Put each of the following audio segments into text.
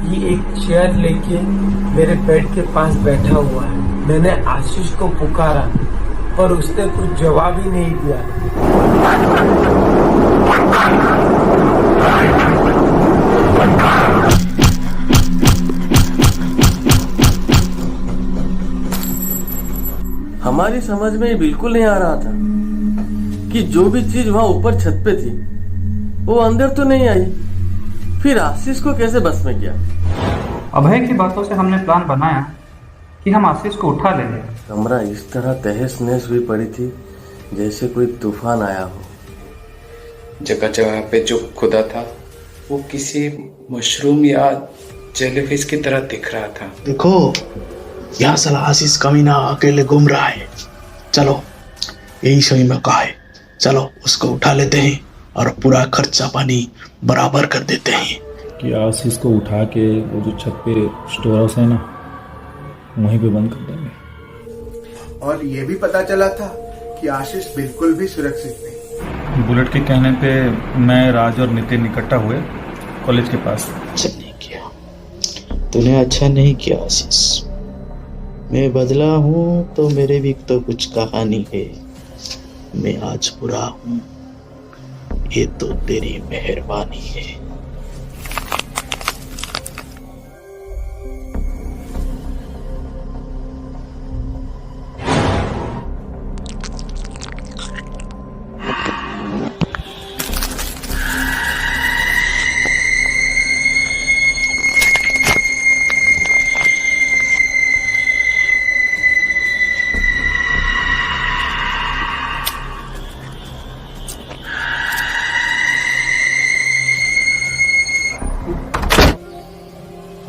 ये एक चेयर लेके मेरे बेड के पास बैठा हुआ है। मैंने आशीष को पुकारा पर उसने कुछ जवाब ही नहीं दिया। हमारी समझ में बिल्कुल नहीं आ रहा था कि जो भी चीज वहां ऊपर छत पे थी वो अंदर तो नहीं आई। फिर आशीष को कैसे बस में किया? अभय की बातों से हमने प्लान बनाया कि हम आशीष को उठा लेंगे। कमरा इस तरह तहस नहस हुई पड़ी थी जैसे कोई तूफान आया हो। जगह जगह पे जो खुदा था वो किसी मशरूम या जेलीफिश की तरह दिख रहा था। देखो, यहाँ साला आशीष कमीना अकेले घूम रहा है। चलो, यही सही मौका है। चलो उसको उठा लेते हैं और पूरा खर्चा पानी बराबर कर देते हैं। कि आशीष को उठा के वो जो छत पे स्टोर हाउस है ना, वहीं पे बंद कर देंगे। और ये भी पता चला था कि आशीष बिल्कुल भी सुरक्षित नहीं। बुलेट के कहने पे मैं, राज और नितिन इकट्ठा हुए कॉलेज के पास। अच्छा नहीं किया तूने, अच्छा नहीं किया आशीष। मैं बदला हूँ तो मेरे भी तो कुछ कहानी है। मैं आज बुरा हूँ, ये तो तेरी मेहरबानी है।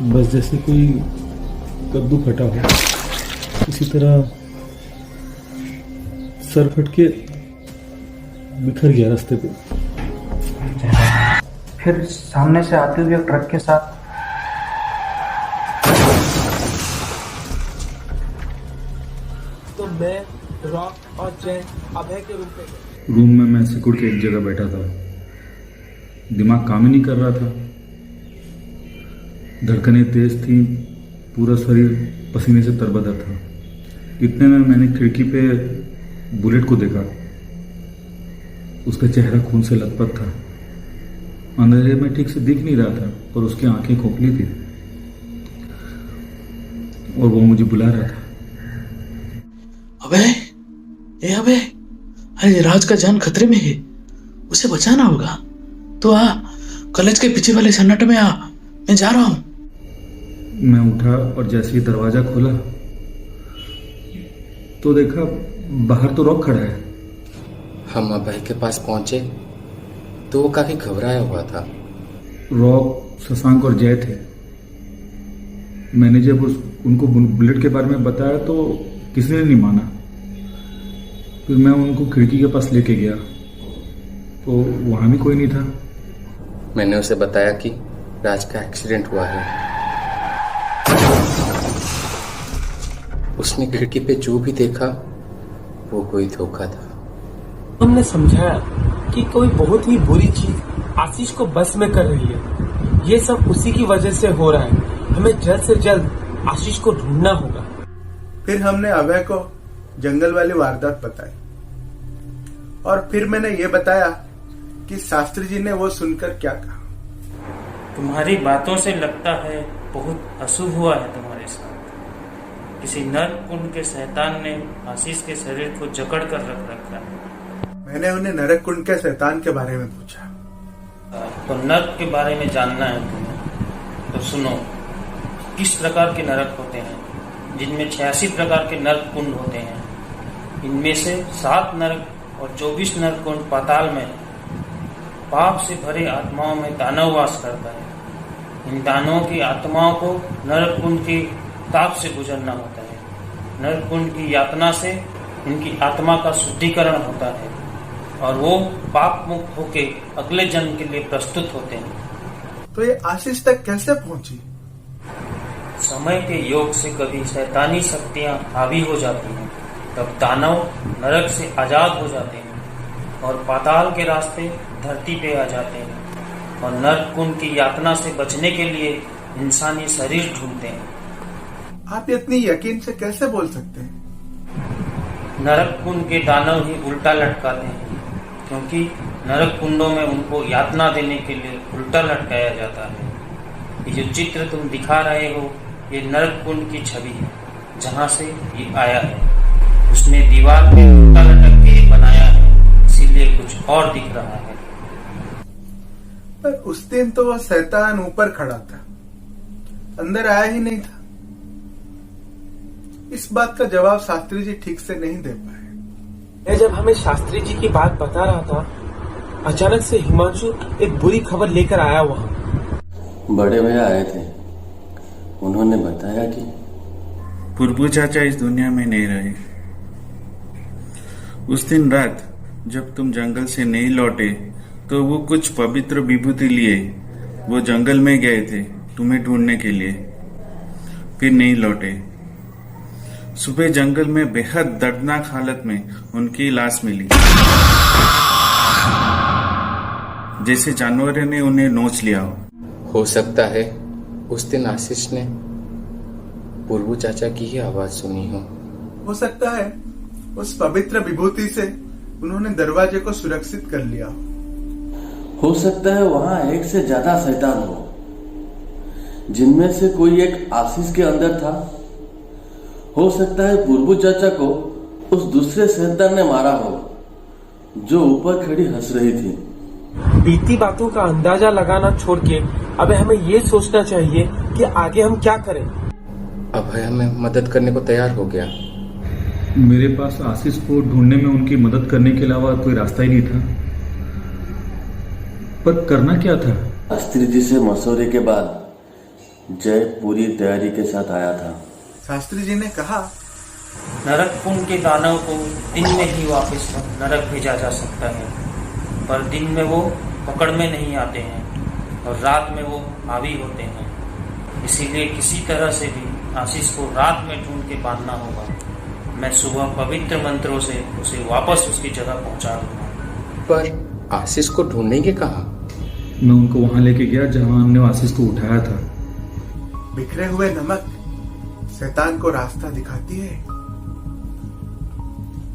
बस जैसे कोई कद्दू फटा हो, इसी तरह सर फट के बिखर गया रास्ते पे। फिर सामने से आते हुए ट्रक के साथ तो मैं, रॉक और जैन अभय के रूम पे गए। रूम में मैं सिकुड़ के एक जगह बैठा था। दिमाग काम ही नहीं कर रहा था। धड़कनें तेज थी, पूरा शरीर पसीने से तरबतर था। इतने में मैंने खिड़की पे बुलेट को देखा। उसका चेहरा खून से लथपथ था। अंधेरे में ठीक से दिख नहीं रहा था, पर उसकी आंखें खोखली थी और वो मुझे बुला रहा था। अबे, अरे राज का जान खतरे में है, उसे बचाना होगा। तो आ, कॉलेज के पीछे वाले सन्नाटे में आ, मैं जा रहा हूँ। मैं उठा और जैसे ही दरवाजा खोला तो देखा बाहर तो रॉक खड़ा है। हम अभय के पास पहुंचे तो वो काफी घबराया हुआ था। रॉक, शशांक और जय थे। मैंने जब उनको बुलेट के बारे में बताया तो किसी ने नहीं माना। फिर मैं उनको खिड़की के पास लेके गया तो वहां भी कोई नहीं था। मैंने उसे बताया कि राज का एक्सीडेंट हुआ है। उसने खिड़की पे जो भी देखा वो कोई धोखा था। हमने समझाया कि कोई बहुत ही बुरी चीज आशीष को बस में कर रही है। ये सब उसी की वजह से हो रहा है। हमें जल्द से जल्द आशीष को ढूंढना होगा। फिर हमने अभय को जंगल वाली वारदात बताई और फिर मैंने ये बताया कि शास्त्री जी ने वो सुनकर क्या कहा। तुम्हारी बातों से लगता है बहुत अशुभ हुआ है तुम्हारे साथ। किसी नर्क कुंड के शैतान ने आशीष के शरीर को जकड़ कर रख रखा है। मैंने उन्हें नरक कुंड के शैतान के बारे में पूछा। तो नर्क के बारे में जानना है तुम्हें, तो सुनो। किस प्रकार के नरक होते हैं, जिनमें 86 प्रकार के नरक कुंड होते हैं। इनमें से 7 नरक और 24 नरक कुंड पाताल में पाप से भरे आत्माओं में दानव वास करता है। इन दानवों की आत्माओं को नरक कुंड के ताप से गुजरना होता है। नरक कुंड की यातना से इनकी आत्मा का शुद्धिकरण होता है और वो पाप मुक्त होके अगले जन्म के लिए प्रस्तुत होते हैं। तो ये आशीष तक कैसे पहुंची? समय के योग से कभी शैतानी शक्तियां हावी हो जाती हैं, तब दानव नरक से आजाद हो जाते हैं और पाताल के रास्ते धरती पे आ जाते हैं और नरक कुंड की यातना से बचने के लिए इंसानी शरीर ढूंढते हैं। आप इतनी यकीन से कैसे बोल सकते हैं? नरक कुंड के दानव ही उल्टा लटकाते हैं, क्योंकि नरक कुंडों में उनको यातना देने के लिए उल्टा लटकाया जाता है। ये जो चित्र तुम दिखा रहे हो, ये नरक कुंड की छवि है, जहाँ से ये आया है। उसने दीवार पे उल्टा लटक के बनाया है, इसीलिए कुछ और दिख रहा है। पर उस दिन तो वह शैतान ऊपर खड़ा था, अंदर आया ही नहीं था। इस बात का जवाब शास्त्री जी ठीक से नहीं दे पाए। मैं जब हमें शास्त्री जी की बात बता रहा था, अचानक से हिमांशु एक बुरी खबर लेकर आया वहाँ। बड़े भैया आए थे, उन्होंने बताया कि पुरबू चाचा इस दुनिया में नहीं रहे। उस दिन रात जब तुम जंगल से नहीं लौटे तो वो कुछ पवित्र विभूति लिए वो जंगल में गए थे तुम्हें ढूंढने के लिए, फिर नहीं लौटे। सुबह जंगल में बेहद दर्दनाक हालत में उनकी लाश मिली, जैसे जानवरों ने उन्हें नोच लिया हो सकता है उस दिन आशीष ने पुरबू चाचा की ही आवाज सुनी हो सकता है उस पवित्र विभूति से उन्होंने दरवाजे को सुरक्षित कर लिया हो सकता है वहां एक से ज्यादा शैतान हो, जिनमें से कोई एक आशीष के अंदर था। हो सकता है पुरबू चाचा को उस दूसरे शैतान ने मारा हो, जो ऊपर खड़ी हंस रही थी। बीती बातों का अंदाजा लगाना छोड़ के अब हमें ये सोचना चाहिए कि आगे हम क्या करें। अभय हमें मदद करने को तैयार हो गया। मेरे पास आशीष को ढूंढने में उनकी मदद करने के अलावा कोई रास्ता ही नहीं था, पर करना क्या था? शास्त्री जी से मशवरे के बाद जय पूरी तैयारी के साथ आया था। शास्त्री जी ने कहा, नरक कुंड के दानव को दिन में ही वापस नरक भेजा जा सकता है, पर दिन में वो पकड़ में नहीं आते हैं और रात में वो हावी होते हैं। इसीलिए किसी तरह से भी आशीष को रात में ढूंढ के बांधना होगा। मैं सुबह पवित्र मंत्रों से उसे वापस उसकी जगह पहुंचा दूंगा। पर आशीष को ढूंढेंगे कहाँ? मैं उनको वहां लेके गया जहां हमने आशीष को उठाया था। बिखरे हुए नमक शैतान को रास्ता दिखाती है।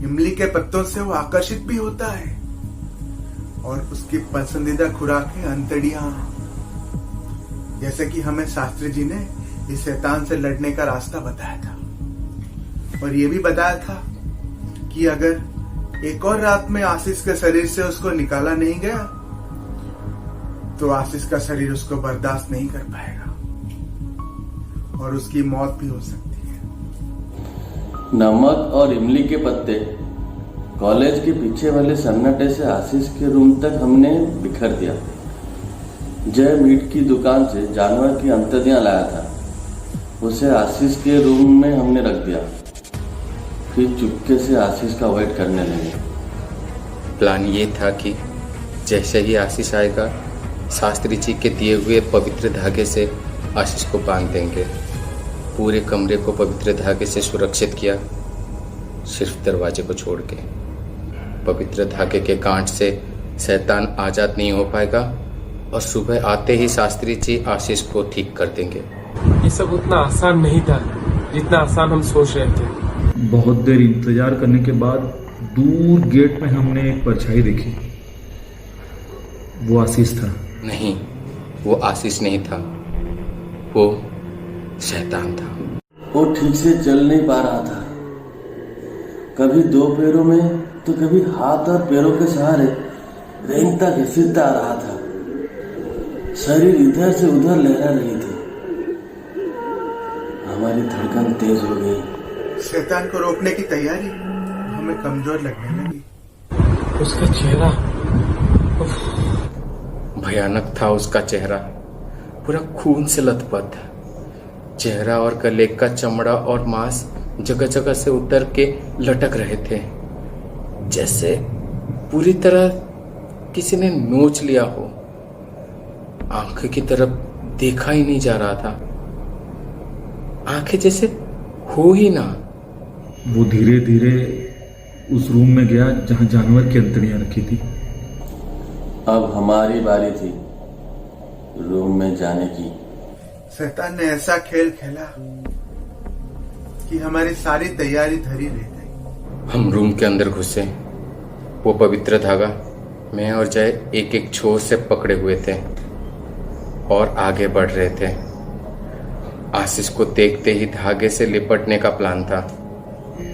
इमली के पत्तों से वो आकर्षित भी होता है और उसकी पसंदीदा खुराक है अंतड़ियां। जैसे कि हमें शास्त्री जी ने इस शैतान से लड़ने का रास्ता बताया था, और ये भी बताया था कि अगर एक और रात में आशीष के शरीर से उसको निकाला नहीं गया तो आशीष का शरीर उसको बर्दाश्त नहीं कर पाएगा और उसकी मौत भी हो सकती है। नमक और इमली के पत्ते कॉलेज के पीछे वाले सन्नाटे से आशीष के रूम तक हमने बिखर दिया। जय मीट की दुकान से जानवर की अंतड़ियां लाया था, उसे आशीष के रूम में हमने रख दिया। फिर चुपके से आशीष का वेट करने लगे। प्लान ये था कि जैसे ही आशीष आएगा, शास्त्री जी के दिए हुए पवित्र धागे से आशीष को बांध देंगे। पूरे कमरे को पवित्र धागे से सुरक्षित किया, सिर्फ दरवाजे को छोड़ के। पवित्र धागे के गांठ से शैतान आजाद नहीं हो पाएगा और सुबह आते ही शास्त्री जी आशीष को ठीक कर देंगे। ये सब उतना आसान नहीं था जितना आसान हम सोच रहे थे। बहुत देर इंतजार करने के बाद दूर गेट में हमने एक परछाई देखी। वो आशीष था। नहीं, वो आशीष नहीं था, वो शैतान था। वो ठीक से चल नहीं पा रहा था। कभी 2 पैरों में तो कभी हाथ और पैरों के सहारे रेंगता घसीटता आ रहा था। शरीर इधर से उधर लहरा रही थी। हमारी धड़कन तेज हो गई। शैतान को रोकने की तैयारी हमें कमजोर लगने लगी। उसका चेहरा भयानक था। उसका चेहरा पूरा खून से लथपथ। चेहरा और गले का चमड़ा और मांस जगह जगह से उतर के लटक रहे थे, जैसे पूरी तरह किसी ने नोच लिया हो। आंखें की तरफ देखा ही नहीं जा रहा था। आंखें जैसे हो ही ना। वो धीरे धीरे उस रूम में गया जहां जानवर की अंतड़ियां रखी थी। अब हमारी बारी थी रूम में जाने की। शैतान ने ऐसा खेल खेला कि हमारी सारी तैयारी धरी रह गई। हम रूम के अंदर घुसे। वो पवित्र धागा मैं और जय एक एक छोर से पकड़े हुए थे और आगे बढ़ रहे थे। आशीष को देखते ही धागे से लिपटने का प्लान था।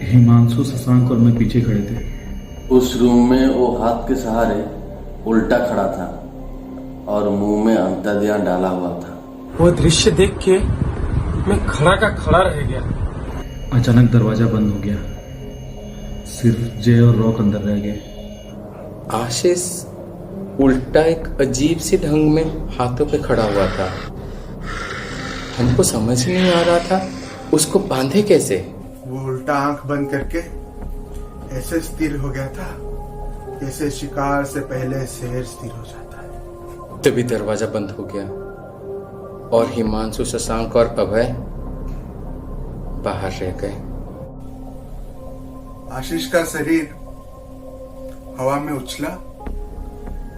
हिमांशु, शशांक और मैं पीछे खड़े थे। उस रूम में वो हाथ के सहारे उल्टा खड़ा था और मुंह में अंतर्ध्यान डाला हुआ था। वो दृश्य देख के मैं खड़ा का खड़ा रह गया। अचानक दरवाजा बंद हो गया। सिर्फ जय और रॉक अंदर रह गए। आशीष उल्टा एक अजीब सी ढंग में हाथों पे खड़ा हुआ था। हमको समझ नहीं आ रहा था उसको बांधे कैसे। वो उल्टा आंख बंद करके ऐसे स्थिर हो गया था जैसे शिकार से पहले शेर स्थिर हो जाता है। तभी दरवाजा बंद हो गया और हिमांशु, शशांक और अभय बाहर रह गए। आशीष का शरीर हवा में उछला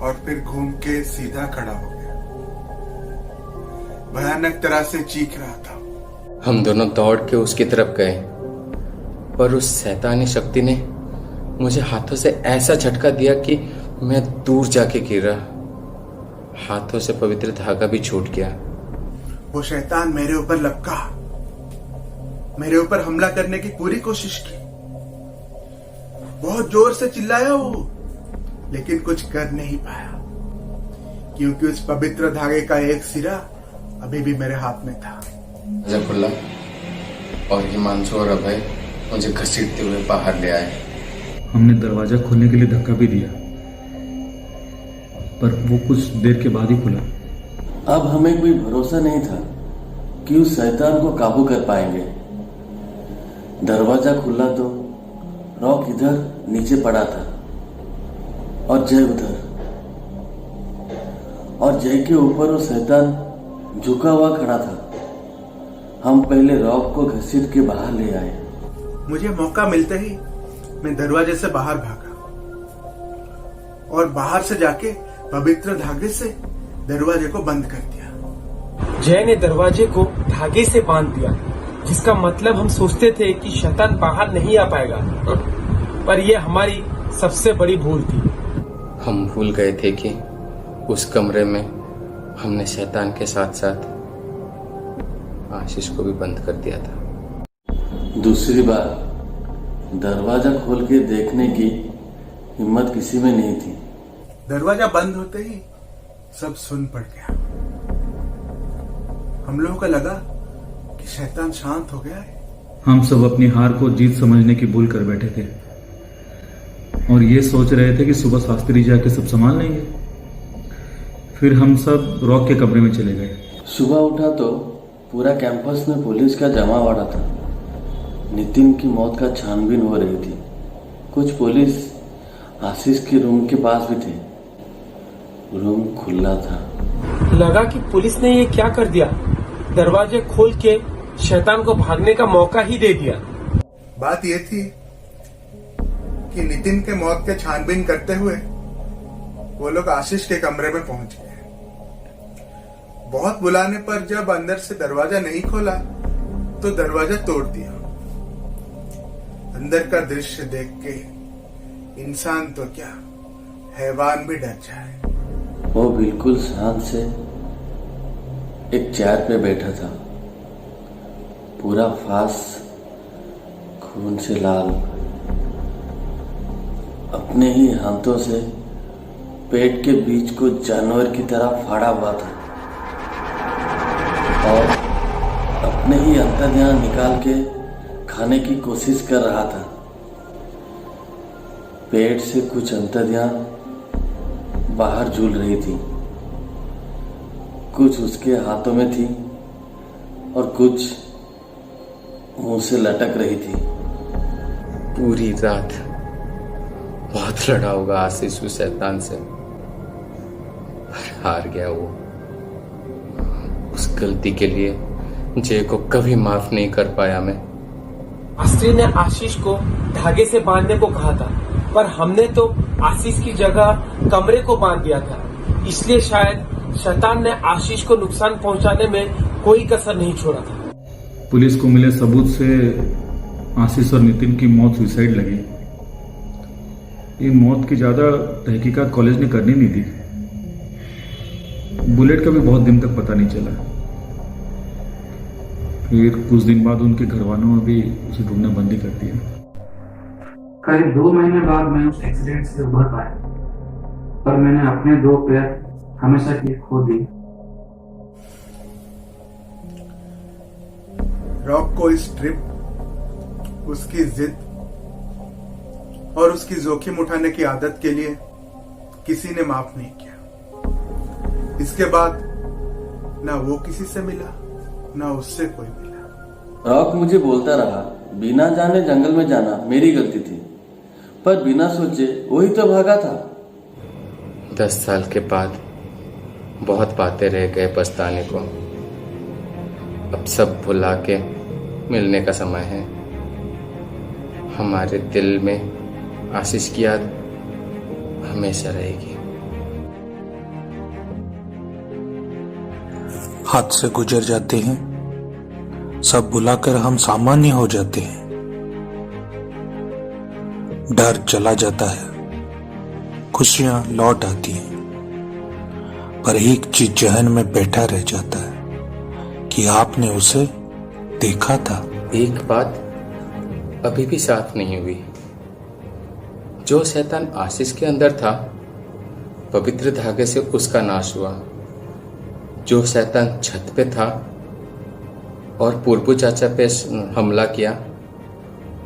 और फिर घूम के सीधा खड़ा हो गया। भयानक तरह से चीख रहा था। हम दोनों दौड़ के उसकी तरफ गए, पर उस शैतानी शक्ति ने मुझे हाथों से ऐसा झटका दिया कि मैं दूर जाके गिरा। हाथों से पवित्र धागा भी छूट गया। वो शैतान मेरे ऊपर लपका, मेरे ऊपर हमला करने की पूरी कोशिश की। बहुत जोर से चिल्लाया वो, लेकिन कुछ कर नहीं पाया क्योंकि उस पवित्र धागे का एक सिरा अभी भी मेरे हाथ में था। दरवाजा खुला और हिमांशु और अभय मुझे घसीटते हुए बाहर ले आए। हमने दरवाजा खोलने के लिए धक्का भी दिया, पर वो कुछ देर के बाद ही खुला। अब हमें कोई भरोसा नहीं था कि उस शैतान को काबू कर पाएंगे। दरवाजा खुला तो रॉक इधर नीचे पड़ा था और जय उधर, और जय के ऊपर वो शैतान झुका हुआ खड़ा था। हम पहले रॉक को घसीट के बाहर ले आए। मुझे मौका मिलते ही मैं दरवाजे से बाहर भागा और बाहर से जाके पवित्र धागे से दरवाजे को बंद कर दिया। जय ने दरवाजे को धागे से बांध दिया, जिसका मतलब हम सोचते थे कि शैतान बाहर नहीं आ पाएगा, पर यह हमारी सबसे बड़ी भूल थी। हम भूल गए थे कि उस कमरे में हमने शैतान के साथ साथ आशीष को भी बंद कर दिया था। दूसरी बार दरवाजा खोल के देखने की हिम्मत किसी में नहीं थी। दरवाजा बंद होते ही सब सुन पड़ गया। हम लोगों को लगा कि शैतान शांत हो गया है। हम सब अपनी हार को जीत समझने की भूल कर बैठे थे और ये सोच रहे थे कि सुबह शास्त्री जाके सब संभाल लेंगे। फिर हम सब रॉक के कमरे में चले गए। सुबह उठा तो पूरा कैंपस में पुलिस का जमावड़ा था। नितिन की मौत का छानबीन हो रही थी। कुछ पुलिस आशीष के रूम के पास भी थे। रूम खुला था। लगा कि पुलिस ने ये क्या कर दिया, दरवाजे खोल के शैतान को भागने का मौका ही दे दिया। बात यह थी कि नितिन के मौत के छानबीन करते हुए वो लोग आशीष के कमरे में पहुंच गए। बहुत बुलाने पर जब अंदर से दरवाजा नहीं खोला तो दरवाजा तोड़ दिया। अंदर का दृश्य देख के इंसान तो क्या, हैवान भी डर जाए। वो बिल्कुल शांत से एक चेयर पे बैठा था। पूरा फास खून से लाल, अपने ही हाथों से पेट के बीच को जानवर की तरह फाड़ा हुआ था और अपने ही अंतर्ध्यान निकाल के खाने की कोशिश कर रहा था। पेट से कुछ अंतर्ध्यान बाहर झूल रही थी, कुछ उसके हाथों में थी और कुछ मुंह से लटक रही थी। पूरी रात बहुत लड़ा होगा आशीष उस शैतान से, पर हार गया वो। उस गलती के लिए जय को कभी माफ नहीं कर पाया मैं। शास्त्री ने आशीष को धागे से बांधने को कहा था, पर हमने तो आशीष की जगह कमरे को बांध दिया था, इसलिए शायद शैतान ने आशीष को नुकसान पहुंचाने में कोई कसर नहीं छोड़ा था। पुलिस को मिले सबूत से आशीष और नितिन की मौत सुसाइड लगी। ये मौत की ज्यादा तहकीकात कॉलेज ने करनी नहीं दी। बुलेट का भी बहुत दिन तक पता नहीं चला। फिर कुछ दिन बाद उनके घर वालों ने भी उसे ढूंढना बंद ही कर दिया। करीब 2 महीने बाद मैं उस एक्सीडेंट से उभर पाया, पर मैंने अपने 2 पैर हमेशा के लिए खो दिए। रॉक को इस ट्रिप, उसकी जिद और उसकी जोखिम उठाने की आदत के लिए किसी ने माफ नहीं किया। इसके बाद ना वो किसी से मिला, ना उससे कोई मिला। रॉक मुझे बोलता रहा, बिना जाने जंगल में जाना मेरी गलती थी, पर बिना सोचे वही तो भागा था। 10 साल के बाद बहुत बातें रह गए पछताने को। अब सब भुला के मिलने का समय है। हमारे दिल में आशीष की याद हमेशा रहेगी। हाथ से गुजर जाते हैं, सब भुलाकर हम सामान्य हो जाते हैं। डर चला जाता है, खुशियां लौट आती हैं, पर एक चीज जहन में बैठा रह जाता है कि आपने उसे देखा था। एक बात अभी भी साफ नहीं हुई। जो शैतान आशीष के अंदर था, पवित्र धागे से उसका नाश हुआ। जो शैतान छत पे था और पूर्पू चाचा पे हमला किया,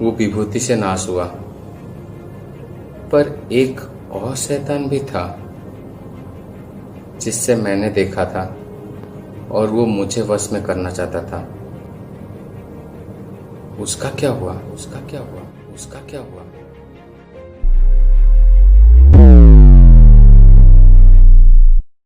वो विभूति से नाश हुआ। पर एक और शैतान भी था जिससे मैंने देखा था और वो मुझे वश में करना चाहता था। उसका क्या हुआ? उसका क्या हुआ? उसका क्या हुआ?